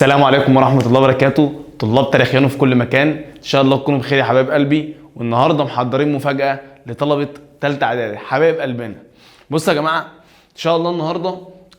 السلام عليكم ورحمة الله وبركاته. طلاب تاريخيان في كل مكان، ان شاء الله تكونوا بخير يا حبايب قلبي. والنهارده محضرين مفاجأة لطلبة تالتة اعدادي حبايب قلبنا. بصوا يا جماعة، ان شاء الله النهارده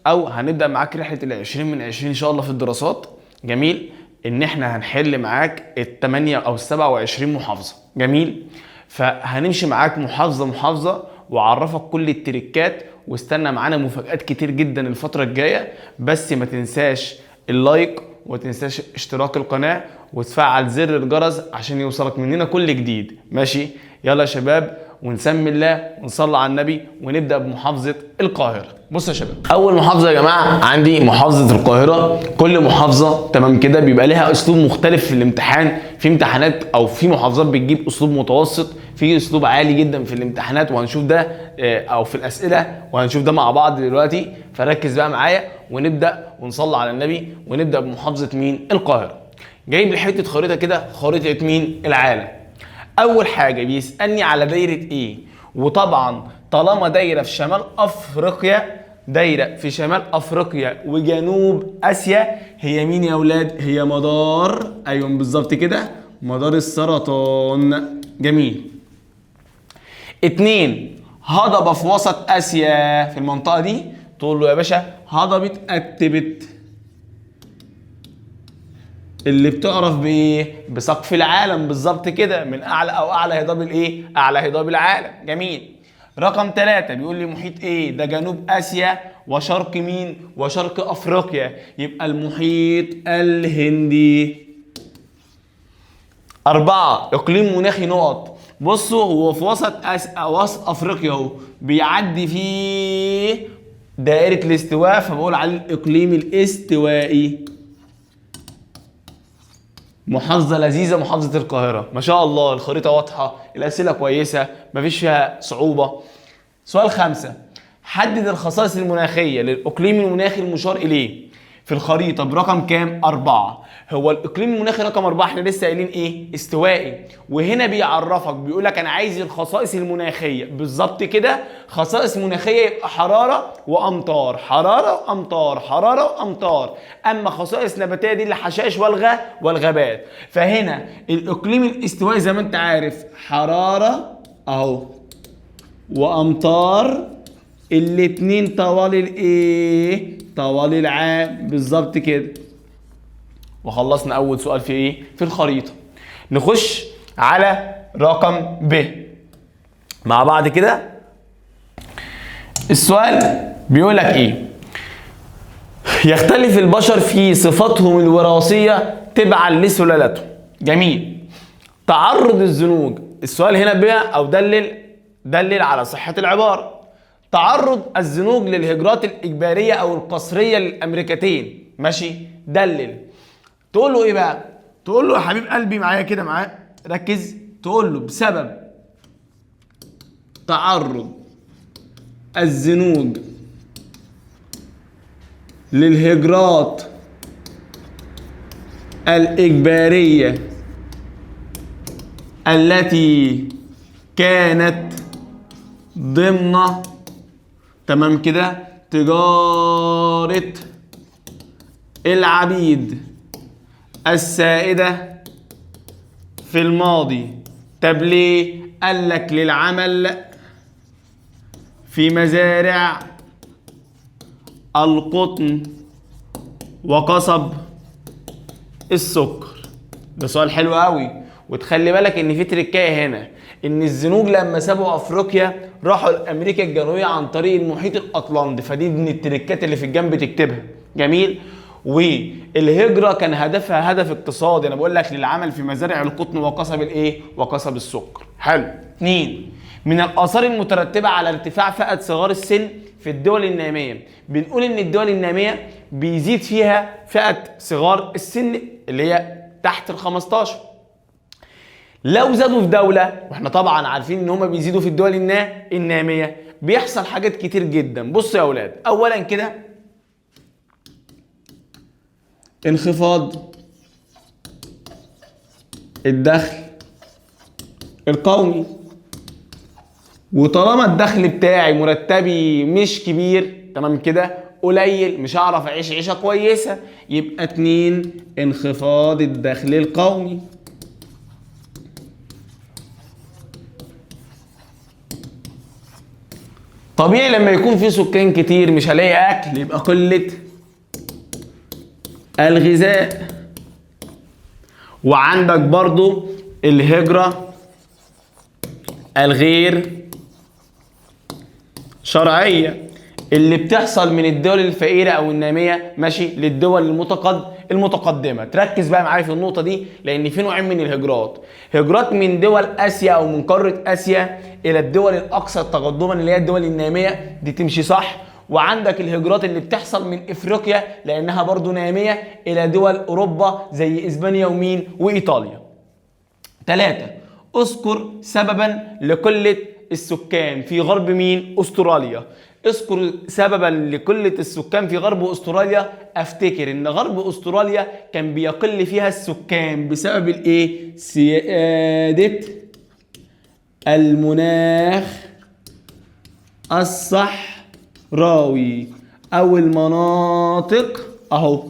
هنبدأ معاك رحلة ال20 من 20 ان شاء الله في الدراسات. جميل ان احنا هنحل معاك ال8 او ال27 محافظة. جميل، فهنمشي معاك محافظة محافظة واعرفك كل التريكات، واستنى معانا مفاجآت كتير جدا الفترة الجاية. بس ما تنساش اللايك وما تنساش اشتراك القناة وتفعل زر الجرس عشان يوصلك مننا كل جديد. ماشي، يلا يا شباب ونسمي الله ونصلي على النبي ونبدأ بمحافظة القاهرة. بص يا شباب، أول محافظة يا جماعة عندي محافظة القاهرة. كل محافظة تمام كده بيبقى لها أسلوب مختلف في الامتحان. في امتحانات أو في محافظات بتجيب أسلوب متوسط، في أسلوب عالي جدا في الامتحانات، وهنشوف ده أو في الأسئلة، وهنشوف ده مع بعض دلوقتي. فركز بقى معايا ونبدأ ونصلي على النبي ونبدأ بمحافظة مين؟ القاهرة. جايب لي حتة خريطة كده، خريطة مين؟ العالم. اول حاجه بيسالني على دايره ايه، وطبعا طالما دايره في شمال افريقيا، دايره في شمال افريقيا وجنوب اسيا، هي مين يا اولاد؟ هي مدار، ايوه بالظبط كده، مدار السرطان. جميل. اتنين، هضبه في وسط اسيا في المنطقه دي، تقول له يا باشا هضبه اتبت، اللي بتعرف بايه؟ بسقف العالم بالظبط كده، من اعلى او اعلى هضاب الايه؟ اعلى هضاب العالم. جميل. رقم 3 بيقول لي محيط ايه؟ ده جنوب اسيا وشرق مين؟ وشرق افريقيا، يبقى المحيط الهندي. 4 اقليم مناخي نقط. بصوا هو في وسط افريقيا اهو، بيعدي فيه دائرة الاستواء، فبقول عليه الاقليم الاستوائي. محافظة لذيذة محافظة القاهرة، ما شاء الله الخريطة واضحة، الأسئلة كويسة، مفيش فيها صعوبة. سؤال 5، حدد الخصائص المناخية للإقليم المناخي المشار إليه في الخريطة برقم كام؟ 4. هو الإقليم المناخي رقم 4 احنا لسه قايلين إيه؟ استوائي. وهنا بيعرفك بيقول لك أنا عايز الخصائص المناخية بالظبط كده. خصائص مناخية يبقى حرارة وأمطار، حرارة وأمطار، حرارة وأمطار. أما خصائص نباتية دي الحشائش والغابات. فهنا الإقليم الاستوائي زي ما أنت عارف حرارة أهو وأمطار، الاتنين طوال الايه؟ طوال العام بالظبط كده. وخلصنا اول سؤال في ايه؟ في الخريطه. نخش على رقم ب مع بعض كده. السؤال بيقول لك ايه؟ يختلف البشر في صفاتهم الوراثيه تبعا لسلالتهم. جميل. تعرض الزنوج، السؤال هنا بقى او دلل على صحه العباره. تعرض الزنوج للهجرات الإجبارية أو القسرية للأمريكتين. ماشي، دلل. تقول له إيه بقى؟ تقول له يا حبيب قلبي معايا كده، معاه ركز. تقول له بسبب تعرض الزنوج للهجرات الإجبارية التي كانت ضمن تمام كده تجارة العبيد السائدة في الماضي. طب ليه؟ قال لك للعمل في مزارع القطن وقصب السكر. ده سؤال حلو قوي. وتخلي بالك ان في تركايه هنا، ان الزنوج لما سابوا افريقيا راحوا لامريكا الجنوبيه عن طريق المحيط الاطلنطي، فدي من التركات اللي في الجنب تكتبها. جميل. والهجره كان هدفها هدف اقتصادي، انا بقول لك للعمل في مزارع القطن وقصب الايه؟ وقصب السكر. حلو. 2 من الاثار المترتبه على ارتفاع فئه صغار السن في الدول الناميه. بنقول ان الدول الناميه بيزيد فيها فئه صغار السن اللي هي تحت ال15. لو زادوا في دولة، واحنا طبعا عارفين ان هما بيزيدوا في الدول النامية، بيحصل حاجات كتير جدا. بصوا يا اولاد، اولا كده انخفاض الدخل القومي. وطالما الدخل بتاعي مرتبي مش كبير تمام كده، قليل مش هعرف اعيش عيشه كويسه. يبقى 2 انخفاض الدخل القومي. طبيعي لما يكون في سكان كتير مش هلاقي اكل، يبقى قله الغذاء. وعندك برضو الهجره الغير شرعيه اللي بتحصل من الدول الفقيره او الناميه ماشي للدول المتقدمه. تركز بقى معايا في النقطه دي، لان في نوعين من الهجرات. هجرات من دول اسيا او من قاره اسيا الى الدول الاكثر تقدما اللي هي الدول الناميه، دي تمشي صح. وعندك الهجرات اللي بتحصل من افريقيا لانها برضو ناميه الى دول اوروبا زي اسبانيا ومين وايطاليا. 3 اذكر سببا لقله السكان في غرب مين؟ استراليا. اذكر سببا لقله السكان في غرب استراليا. افتكر ان غرب استراليا كان بيقل فيها السكان بسبب الايه؟ سياده المناخ الصحراوي او المناطق اهو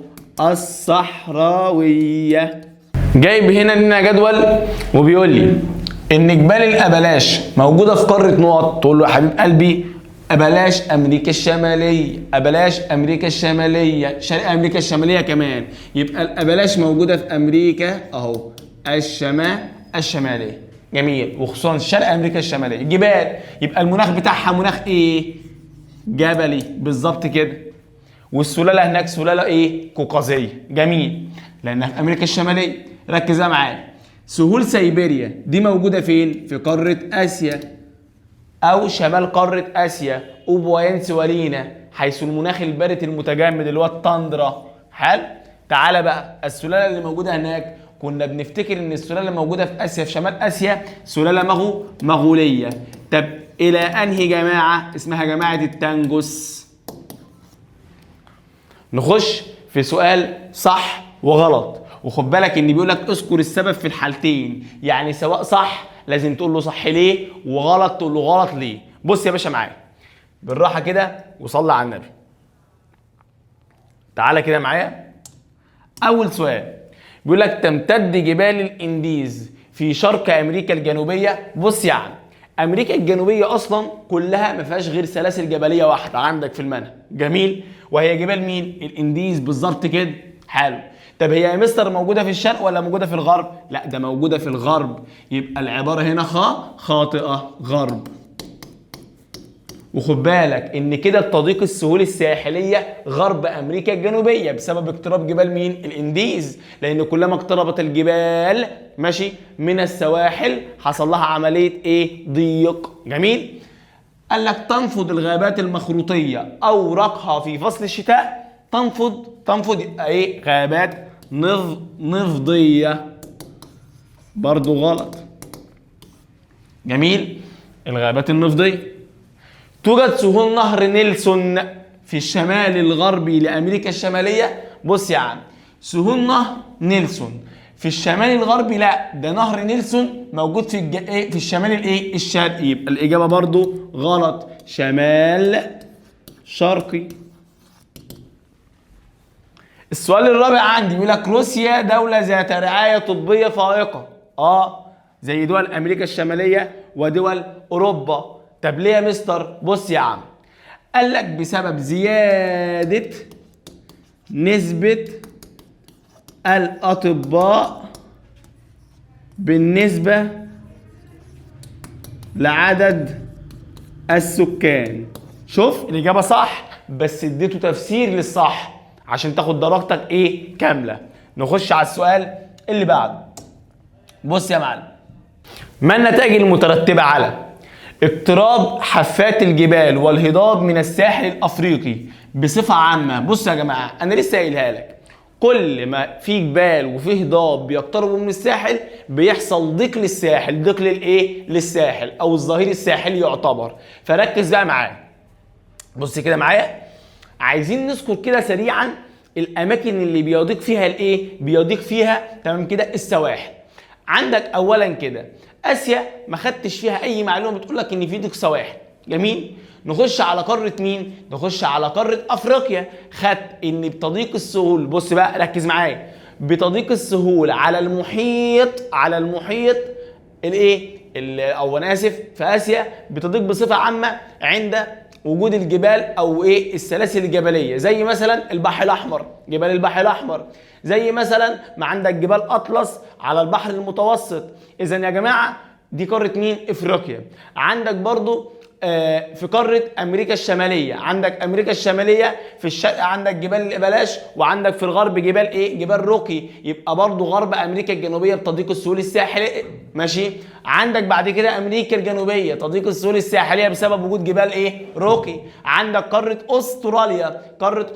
الصحراويه. جايب هنا لنا جدول وبيقول لي ان جبال الابلاش موجوده في قاره نقط. تقول له يا حبيب قلبي ابلاش امريكا الشماليه، ابلاش امريكا الشماليه، شرق امريكا الشماليه كمان. يبقى الابلاش موجوده في امريكا اهو الشماليه. جميل. وخصوصا شرق امريكا الشماليه. جبال يبقى المناخ بتاعها مناخ ايه؟ جبلي بالظبط كده. والسلاله هناك سلاله ايه؟ قوقازيه. جميل. لانها في امريكا الشماليه. ركز معايا. سهول سيبيريا دي موجوده فين؟ في قاره اسيا او شمال قاره اسيا. اوبواين سوالينا حيث المناخ البارد المتجمد اللي هو التندرا. حلو. تعالى بقى السلاله اللي موجوده هناك، كنا بنفتكر ان السلاله اللي موجوده في اسيا في شمال اسيا سلاله مغوليه. طب الى انهي جماعه؟ اسمها جماعه التانجوس. نخش في سؤال صح وغلط. وخد بالك ان بيقول لك اذكر السبب في الحالتين، يعني سواء صح لازم تقول له صح ليه، وغلط تقول له غلط ليه. بص يا باشا معايا بالراحه كده وصلي على النبي. تعالى كده معايا. اول سؤال بيقول لك تمتد جبال الانديز في شرق امريكا الجنوبيه. بص يا عم، امريكا الجنوبيه اصلا كلها ما فيهاش غير سلاسل جبليه واحده عندك في المنهج. جميل. وهي جبال مين؟ الانديز بالظبط كده. حلو. طب هي يا مستر موجوده في الشرق ولا موجوده في الغرب؟ لا ده موجوده في الغرب. يبقى العباره هنا خاطئه، غرب. وخد بالك ان كده التضييق السهول الساحليه غرب امريكا الجنوبيه بسبب اقتراب جبال مين؟ الانديز. لان كلما اقتربت الجبال ماشي من السواحل حصل لها عمليه ايه؟ ضيق. جميل. قال لك تنفض الغابات المخروطيه اوراقها في فصل الشتاء. تنفض يبقى ايه؟ غابات نفضيه. برضو غلط. جميل. الغابات النفضيه. توجد سهول نهر نيلسون في الشمال الغربي لامريكا الشماليه. بص يا عم، سهول نهر نيلسون في الشمال الغربي؟ لا ده نهر نيلسون موجود في الشمال الايه؟ الشرقي. يبقى الاجابه برضو غلط، شمال شرقي. السؤال الرابع عندي بيقول لك روسيا دولة ذات رعاية طبية فائقة. زي دول امريكا الشمالية ودول اوروبا. طب ليه يا مستر؟ بص يا عم، قال لك بسبب زيادة نسبة الاطباء بالنسبة لعدد السكان. شوف الاجابة صح بس اديته تفسير للصح عشان تاخد درجتك ايه؟ كامله. نخش على السؤال اللي بعده. بص يا معلم، ما النتائج المترتبه على اقتراب حافات الجبال والهضاب من الساحل الافريقي بصفه عامه؟ بص يا جماعه انا لسه قايلها لك، كل ما في جبال وفي هضاب بيقتربوا من الساحل بيحصل ضيق للساحل. ضيق للايه؟ للساحل او الظهير الساحلي يعتبر. فركز بقى معايا. بص كده معايا، عايزين نذكر كده سريعا الاماكن اللي بيضيق فيها الايه؟ بيضيق فيها تمام كده السواحل. عندك اولا كده اسيا ما خدتش فيها اي معلومه بتقول لك ان في ضيق سواحل. جميل. نخش على قاره مين؟ نخش على قاره افريقيا. خدت ان بتضيق السهول، بص بقى ركز معايا، بتضيق السهول على المحيط الايه او انا اسف في اسيا، بتضيق بصفه عامه عند وجود الجبال او ايه السلاسل الجبليه، زي مثلا البحر الاحمر، جبال البحر الاحمر، زي مثلا ما عندك جبال اطلس على البحر المتوسط. اذا يا جماعه دي قاره مين؟ افريقيا. عندك برضو في قاره امريكا الشماليه، عندك امريكا الشماليه في الشرق عندك جبال الابلاش، وعندك في الغرب جبال ايه؟ جبال روكي. يبقى برضو غرب امريكا الجنوبيه بتضيق السهول الساحليه، ماشي. عندك بعد كده امريكا الجنوبيه تضيق السهول الساحليه بسبب وجود جبال ايه؟ روكي. عندك قاره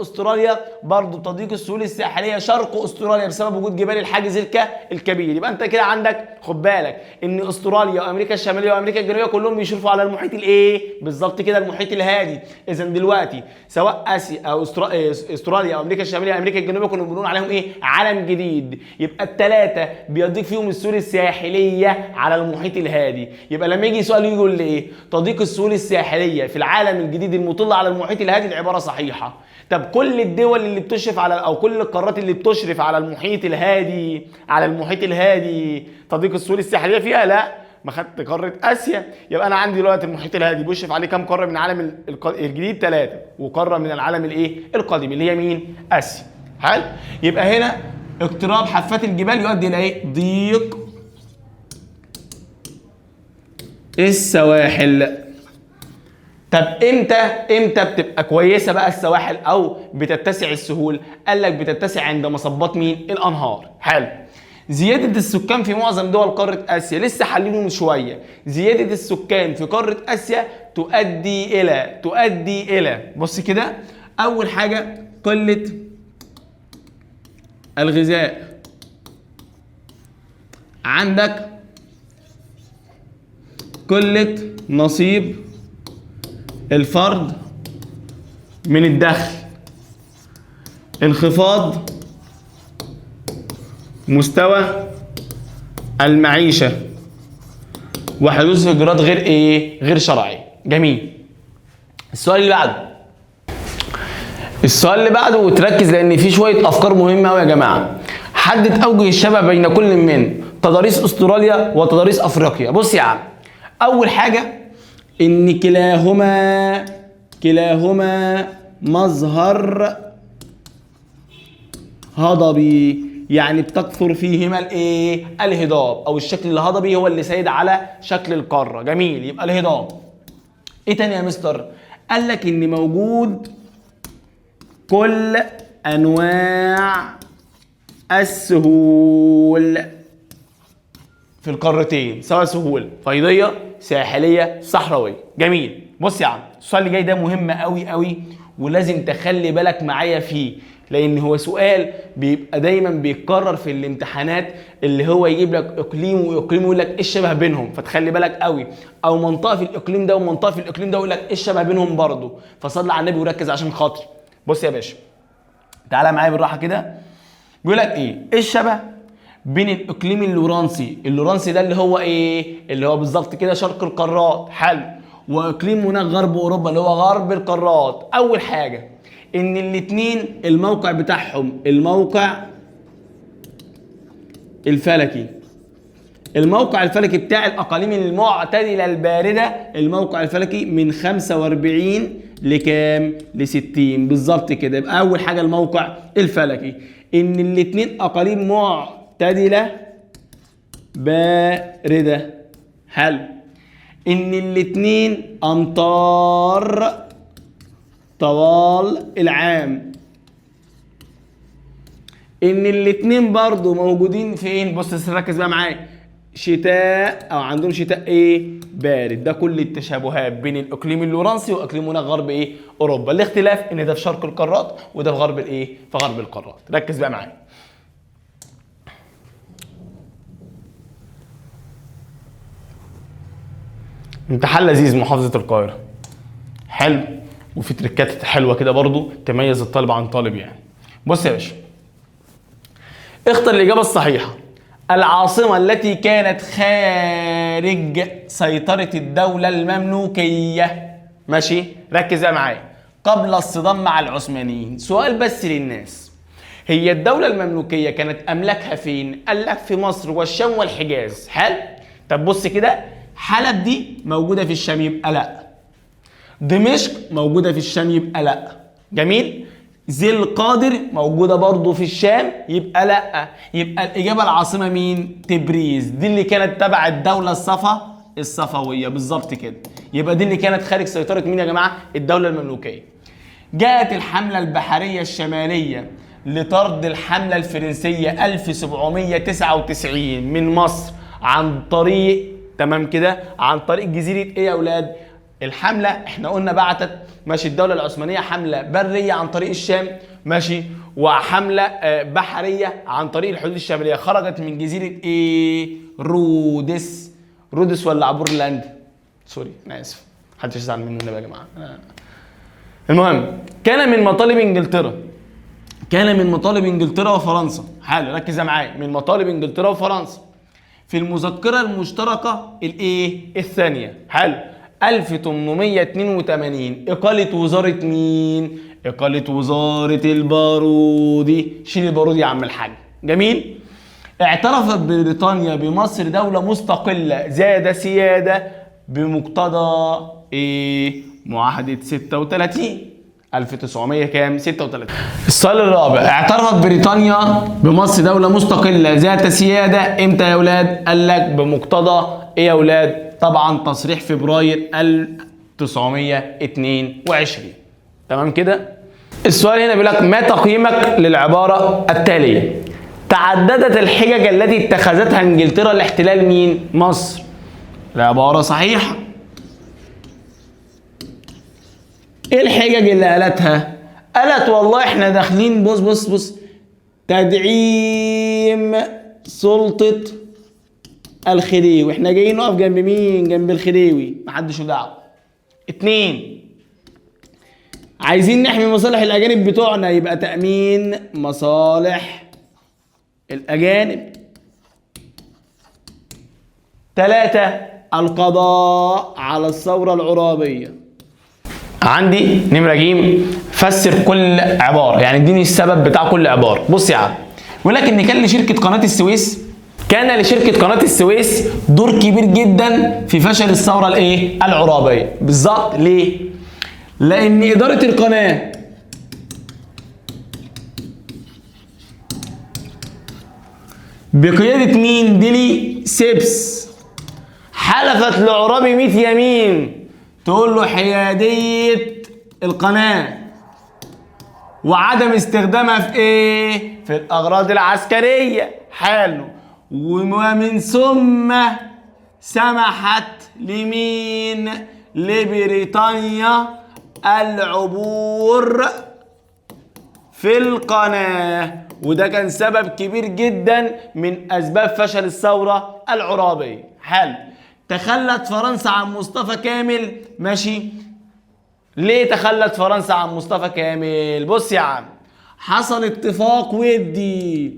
استراليا برضو تضيق السهول الساحليه شرق استراليا بسبب وجود جبال الحاجز الكبير. يبقى انت كده عندك خد بالك ان استراليا وامريكا الشماليه وامريكا الجنوبيه كلهم بيشرفوا على المحيط الايه؟ بالظبط كده المحيط الهادي. اذا دلوقتي سواء اسيا او استراليا او امريكا الشماليه او امريكا الجنوبيه كنا بنقول عليهم ايه؟ عالم جديد. يبقى الثلاثه بيضيق فيهم السهول الساحليه على المحيط الهادي. يبقى لما يجي سؤال يقول لي ايه؟ تضيق السهول الساحليه في العالم الجديد المطل على المحيط الهادي، العباره صحيحه. طب كل الدول اللي بتشرف على او كل القارات اللي بتشرف على المحيط الهادي تضيق السهول الساحليه فيها؟ لا، ما خدت قاره اسيا. يبقى انا عندي دلوقتي المحيط الهادي بيشرف عليه كام قاره من العالم الجديد؟ 3، وقاره من العالم الايه؟ القديم اللي هي مين؟ اسيا. حلو. يبقى هنا اقتراب حافات الجبال يؤدي الى ايه؟ ضيق السواحل. طب امتى بتبقى كويسه بقى السواحل او بتتسع السهول؟ قال لك بتتسع عند مصبات مين؟ الانهار. حلو. زياده السكان في معظم دول قاره اسيا، لسه حلينه من شويه. زياده السكان في قاره اسيا تؤدي الى بص كده، اول حاجه قله الغذاء، عندك قله نصيب الفرد من الدخل، انخفاض مستوى المعيشة، وحدوث هجرات غير شرعية. جميل. السؤال اللي بعده وتركز لان فيه شوية افكار مهمة قوي يا جماعة. حدد اوجه الشبه بين كل من تضاريس استراليا وتضاريس افريقيا. بص يا عم، اول حاجة ان كلاهما مظهر هضبي، يعني بتكثر فيهما الايه؟ الهضاب، او الشكل الهضبي هو اللي سيد على شكل القاره. جميل. يبقى الهضاب. ايه تاني يا مستر؟ قال لك ان موجود كل انواع السهول في القارتين، سواء سهول فيضيه، ساحليه، صحراويه. جميل. بص يا عم، السؤال اللي جاي ده مهم قوي ولازم تخلي بالك معايا فيه، لان هو سؤال بيبقى دايما بيتكرر في الامتحانات، اللي هو يجيب لك اقليم واقليم ويقول لك ايه الشبه بينهم، فتخلي بالك قوي. او منطقه في الاقليم ده ومنطقه في الاقليم ده ويقول لك ايه الشبه بينهم برضه. فصلي على النبي وركز عشان خاطري. بص يا باشا، تعالى معايا بالراحه كده. بيقول لك ايه الشبه بين الاقليم اللورانسي ده اللي هو ايه؟ اللي هو بالظبط كده شرق القارات. حلو. واقليم هناك غرب اوروبا اللي هو غرب القارات. اول حاجه ان الاثنين الموقع بتاعهم الموقع الفلكي بتاع الاقاليم المعتدله البارده، الموقع الفلكي من 45 لكام؟ ل60 بالظبط كده. يبقى اول حاجه الموقع الفلكي، ان الاثنين اقاليم معتدله بارده. حلو. ان الاثنين امطار طوال العام. ان الاثنين برضو موجودين فين؟ بص ركز بقى معايا، شتاء او عندهم شتاء ايه؟ بارد. ده كل التشابهات بين الاقليم اللورانسي واقليم هناك غرب ايه؟ اوروبا. الاختلاف ان ده في شرق القارات وده في غرب الايه؟ في غرب القارات. ركز بقى معايا. امتحان لذيذ محافظة القاهرة. حلو. وفي تريكات حلوه كده برضو تميز الطالب عن طالب يعني. بص يا باشا، اختر الاجابه الصحيحه. العاصمه التي كانت خارج سيطره الدوله المملوكيه. ماشي، ركز بقى معايا. قبل الصدام مع العثمانيين، سؤال بس للناس، هي الدولة المملوكية كانت أملاكها فين؟ قال لك في مصر والشام والحجاز. حلو؟ طب بص كده، حلب دي موجودة في الشام يبقى لا. دمشق موجودة في الشام يبقى لا. جميل؟ ذي القادر موجودة برضو في الشام يبقى لا. يبقى الإجابة العاصمة مين؟ تبريز، دي اللي كانت تبع الدولة الصفوية بالظبط كده. يبقى دي اللي كانت خارج سيطرة مين يا جماعة؟ الدولة المملوكية. جاءت الحملة البحرية الشمالية لطرد الحملة الفرنسية 1799 من مصر عن طريق، تمام كده، عن طريق جزيرة ايه يا اولاد؟ الحملة احنا قلنا بعتت، ماشي، الدولة العثمانية حملة برية عن طريق الشام، ماشي، وحملة بحرية عن طريق الحدود الشمالية. خرجت من جزيرة ايه؟ رودس. رودس ولا عبورلاند؟ سوري انا اسف، محدش يزعل مننا بقى يا جماعة. المهم، كان من مطالب انجلترا وفرنسا، حلو ركز معايا، من مطالب انجلترا وفرنسا في المذكرة المشتركة الايه؟ الثانية، حلو، 1882 إقالة وزارة مين؟ إقالة وزارة البارودي. شيل البارودي يا عم الحاج. جميل؟ اعترفت بريطانيا بمصر دولة مستقلة ذات سيادة بمقتضى ايه؟ معاهدة 36 1900 كام؟ 36. السؤال الرابع، اعترفت بريطانيا بمصر دولة مستقلة ذات سيادة امتى يا ولاد؟ قال لك بمقتضى ايه يا ولاد؟ طبعا تصريح فبراير 1922. تمام كده؟ السؤال هنا بيقول لك ما تقييمك للعبارة التالية؟ تعددت الحجج التي اتخذتها انجلترا لاحتلال مين؟ مصر. العبارة صحيحة. ايه الحجج اللي قالتها؟ قالت والله احنا داخلين، بص تدعيم سلطة الخديوي، احنا جايين نقف جنب مين؟ جنب الخديوي، محدش له دعوه. 2، عايزين نحمي مصالح الاجانب بتوعنا، يبقى تأمين مصالح الاجانب. 3، القضاء على الثورة العرابية. عندي نمرة ج، فسر كل عبارة، يعني اديني السبب بتاع كل عبارة. بص يا عم، بيقول لك ان كان لشركة قناة السويس دور كبير جدا في فشل الثورة الايه؟ العرابية. بالظبط. ليه؟ لان إدارة القناة بقيادة مين؟ ديلي سيبس حلفت لعرابي 100 يمين تقول له حيادية القناة وعدم استخدامها في ايه؟ في الأغراض العسكرية. حلو. ومن ثم سمحت لمين؟ لبريطانيا العبور في القناة، وده كان سبب كبير جدا من أسباب فشل الثورة العرابية. حلو. تخلت فرنسا عن مصطفى كامل، ماشي. ليه تخلت فرنسا عن مصطفى كامل؟ بص يا عم، حصل اتفاق ودي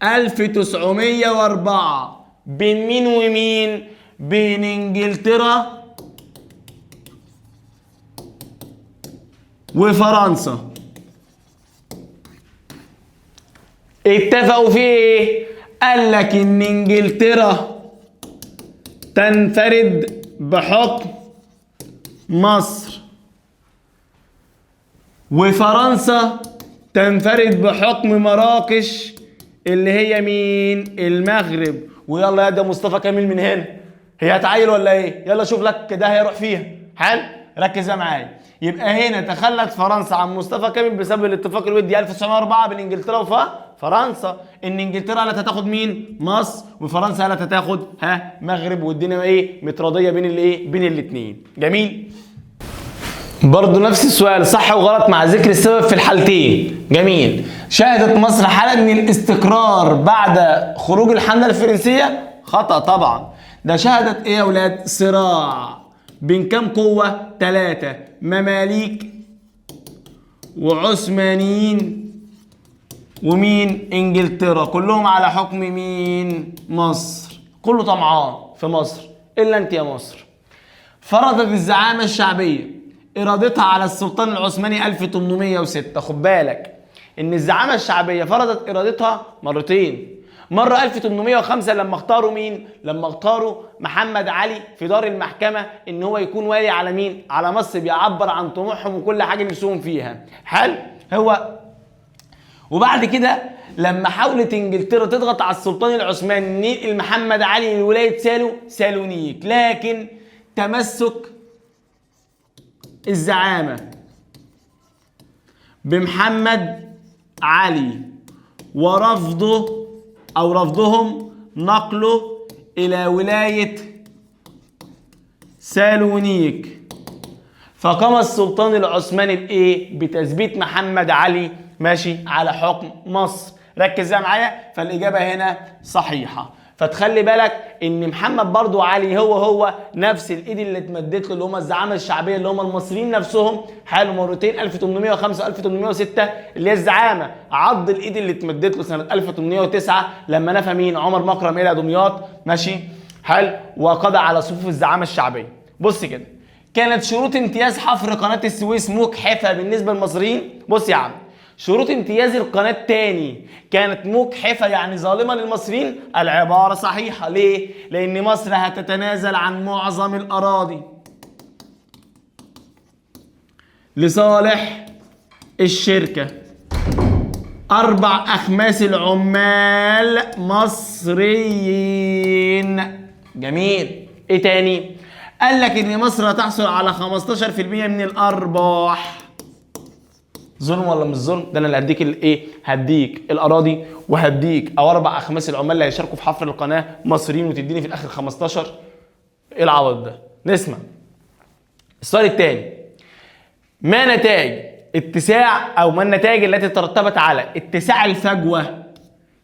1904 بين مين ومين؟ بين انجلترا وفرنسا. اتفقوا في ايه؟ قال لك ان انجلترا تنفرد بحكم مصر وفرنسا تنفرد بحكم مراكش اللي هي مين؟ المغرب. ويلا يا ده مصطفى كامل من هنا، هي هتعايل ولا ايه؟ يلا شوف لك كده هيروح فيها. حلو، ركز معايا. يبقى هنا تخلت فرنسا عن مصطفى كامل بسبب الاتفاق الودي 1904 بين انجلترا وفرنسا، ان انجلترا لا تاخد مين؟ مصر، وفرنسا لا تاخد مغرب، والدنيا ايه؟ متراضيه بين الايه؟ بين الاثنين. جميل. برضه نفس السؤال، صح وغلط مع ذكر السبب في الحالتين. جميل. شهدت مصر حالة من الاستقرار بعد خروج الحملة الفرنسية؟ خطأ طبعا. ده شهدت ايه يا اولاد؟ صراع بين كام قوة؟ 3، مماليك وعثمانيين ومين؟ انجلترا، كلهم على حكم مين؟ مصر. كله طمعان في مصر الا انت يا مصر. فرضت الزعامة الشعبية إرادتها على السلطان العثماني 1806. خد بالك إن الزعامة الشعبية فرضت إرادتها مرتين. مرة 1805 لما اختاروا مين؟ لما اختاروا محمد علي في دار المحكمة إن هو يكون والي على مين؟ على مصر، بيعبر عن طموحهم وكل حاجة نفسهم فيها. حلو؟ هو وبعد كده لما حاولت انجلترا تضغط على السلطان العثماني ينقل محمد علي لولايه سالونيك، لكن تمسك الزعامه بمحمد علي ورفضه او رفضهم نقله الى ولايه سالونيك، فقام السلطان العثماني بايه؟ بتثبيت محمد علي ماشي على حكم مصر. ركز بقى معايا، فالاجابه هنا صحيحه. فتخلي بالك ان محمد برضو علي هو نفس الايد اللي اتمدت له، اللي هم الزعامه الشعبيه اللي هم المصريين نفسهم، حالوا مرتين 1805 و1806 اللي هي الزعامه، عض الايد اللي اتمدت له سنه 1809 لما نفى مين؟ عمر مكرم الى دمياط ماشي حلو، وقضى على صفوف الزعامه الشعبيه. بص كده، كانت شروط امتياز حفر قناه السويس مجحفه بالنسبه للمصريين. بص يا عم، شروط امتياز القناة التاني كانت مجحفة يعني ظالمة للمصريين. العبارة صحيحة. ليه؟ لأن مصر هتتنازل عن معظم الأراضي لصالح الشركة. 4 أخماس العمال مصريين. جميل. إيه تاني؟ قال لك إن مصر هتحصل على 15% من الأرباح. ظلم ولا مش ظلم؟ ده انا اللي هديك الايه؟ هديك الاراضي وهديك او 4 أخماس العمال اللي هيشاركوا في حفر القناه مصريين، وتديني في الاخر 15. ايه العوض ده؟ نسمع السؤال الثاني. ما نتائج اتساع او ما النتائج التي ترتبت على اتساع الفجوه؟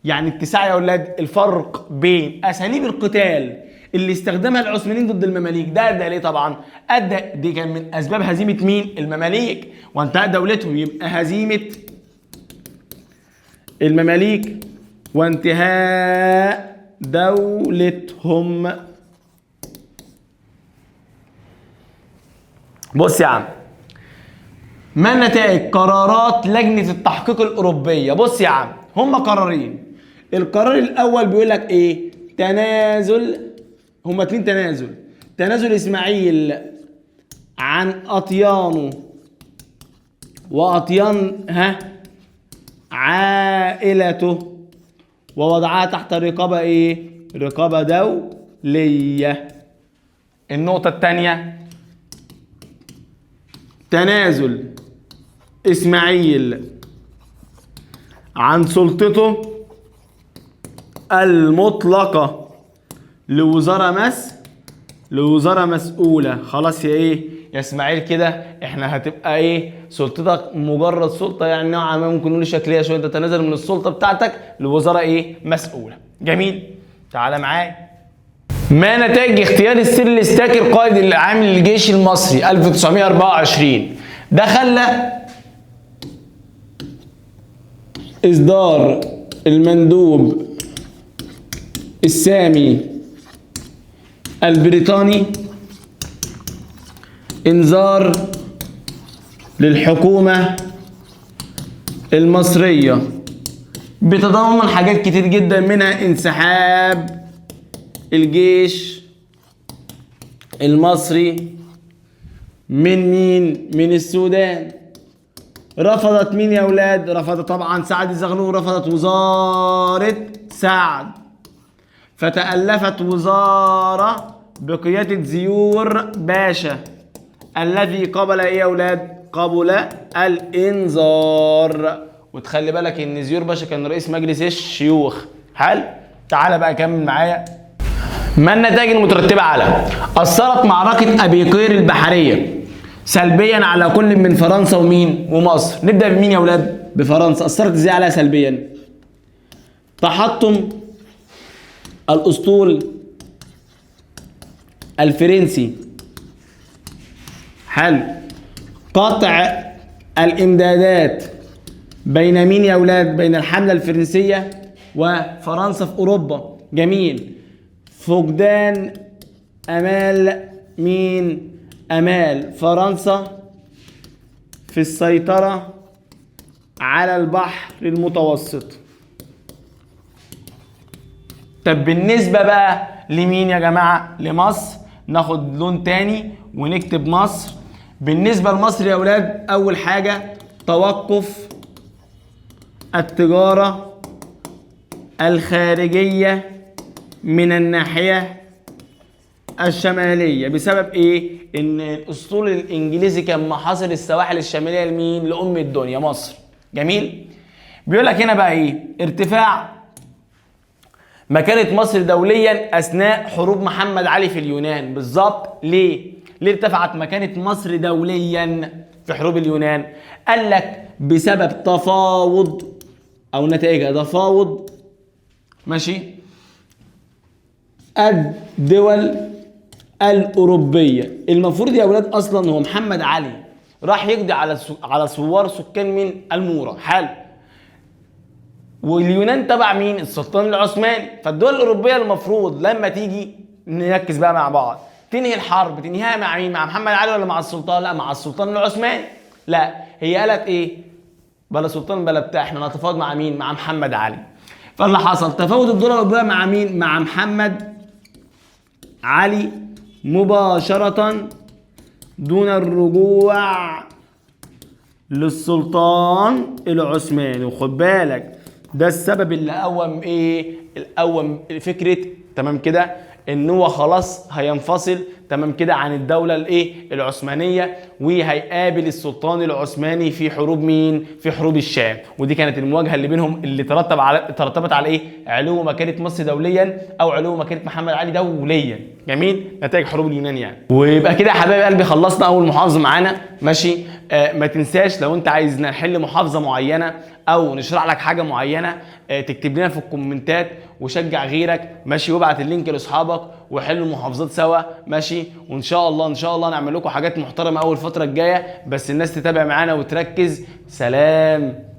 يعني اتساع يا اولاد الفرق بين اساليب القتال اللي استخدمها العثمانيين ضد المماليك. ده ليه؟ طبعا دي كان من اسباب هزيمه مين؟ المماليك، وانتهى دولتهم. يبقى هزيمه المماليك وانتهاء دولتهم. بص يا عم، ما نتائج قرارات لجنه التحقيق الاوروبيه؟ بص يا عم، هم قرارين. القرار الاول بيقول لك ايه؟ تنازل، هما 2 تنازل. تنازل اسماعيل عن اطيانه واطيان عائلته، ووضعها تحت رقابه ايه؟ رقابه دوليه. النقطه الثانيه، تنازل اسماعيل عن سلطته المطلقه لوزارة مسؤولة. خلاص يا ايه يا اسماعيل، كده احنا هتبقى ايه؟ سلطتك مجرد سلطة يعني نوعا ما ممكن نقول شكلية شوية، انت تتنازل من السلطة بتاعتك لوزارة ايه؟ مسؤولة. جميل. تعالى معايا. ما نتائج اختيار السير الاستاكر قائد العام للجيش المصري 1924؟ ده خلى اصدار المندوب السامي البريطاني انذار للحكومة المصرية بتضمن حاجات كتير جدا، منها انسحاب الجيش المصري من مين؟ من السودان. رفضت مين يا اولاد؟ رفضت طبعا سعد زغلول، رفضت وزارة سعد، فتألفت وزارة بقيادة زيور باشا الذي قبل ايه يا اولاد؟ قبل الانذار. وتخلي بالك ان زيور باشا كان رئيس مجلس الشيوخ. حل. تعالى بقى كمل معايا. ما النتائج المترتبة على أثرت معركة أبي قير البحرية سلبيا على كل من فرنسا ومين؟ ومصر. نبدأ بمين يا اولاد؟ بفرنسا. أثرت ازاي عليها سلبيا؟ تحطم الأسطول الفرنسي. حلو. قطع الإمدادات بين مين يا أولاد؟ بين الحملة الفرنسية وفرنسا في أوروبا. جميل. فقدان أمال مين؟ امال فرنسا في السيطرة على البحر المتوسط. طب بالنسبة بقى لمين يا جماعة؟ لمصر. ناخد لون تاني ونكتب مصر. بالنسبة لمصر يا ولاد، أول حاجة توقف التجارة الخارجية من الناحية الشمالية. بسبب ايه؟ ان الاسطول الانجليزي كان محاصر السواحل الشمالية لمين؟ لأم الدنيا مصر. جميل. بيقول لك هنا بقى ايه؟ ارتفاع مكانة مصر دوليا اثناء حروب محمد علي في اليونان. بالظبط. ليه ارتفعت مكانة مصر دوليا في حروب اليونان؟ قال لك بسبب تفاوض او نتائجها تفاوض ماشي الدول الأوروبية. المفروض يا أولاد أصلا هو محمد علي راح يقضي على ثوار سكان من المورا. حلو. واليونان تبع مين؟ السلطان العثماني. فالدول الأوروبية المفروض لما تيجي نركز بقى مع بعض تنهي الحرب، تنهيها مع مين؟ مع محمد علي ولا مع السلطان؟ لا، مع السلطان العثماني. لا، هي قالت إيه؟ بلا سلطان بلا بتاع، احنا نتفاوض مع مين؟ مع محمد علي. فاللي حصل تفاوض الدول الأوروبية مع مين؟ مع محمد علي مباشرة دون الرجوع للسلطان العثماني. وخد بالك ده السبب اللي قوم ايه؟ القوم فكرة تمام كده ان هو خلاص هينفصل تمام كده عن الدولة الايه؟ العثمانية، وهيقابل السلطان العثماني في حروب مين؟ في حروب الشام. ودي كانت المواجهة اللي بينهم اللي ترتبت على ايه؟ علو مكانة مصر دوليا او علو مكانة محمد علي دوليا. جميل. نتائج حروب اليونان يعني. ويبقى كده يا حبايب قلبي خلصنا اول محافظة معانا. ماشي. ما تنساش لو انت عايز نحل محافظة معينة او نشرح لك حاجة معينة تكتب لنا في الكومنتات وشجع غيرك. ماشي. وابعت اللينك لاصحابك وحلوا المحافظات سوا. ماشي. وان شاء الله نعمل لكم حاجات محترمة اول الفترة الجاية، بس الناس تتابع معانا وتركز. سلام.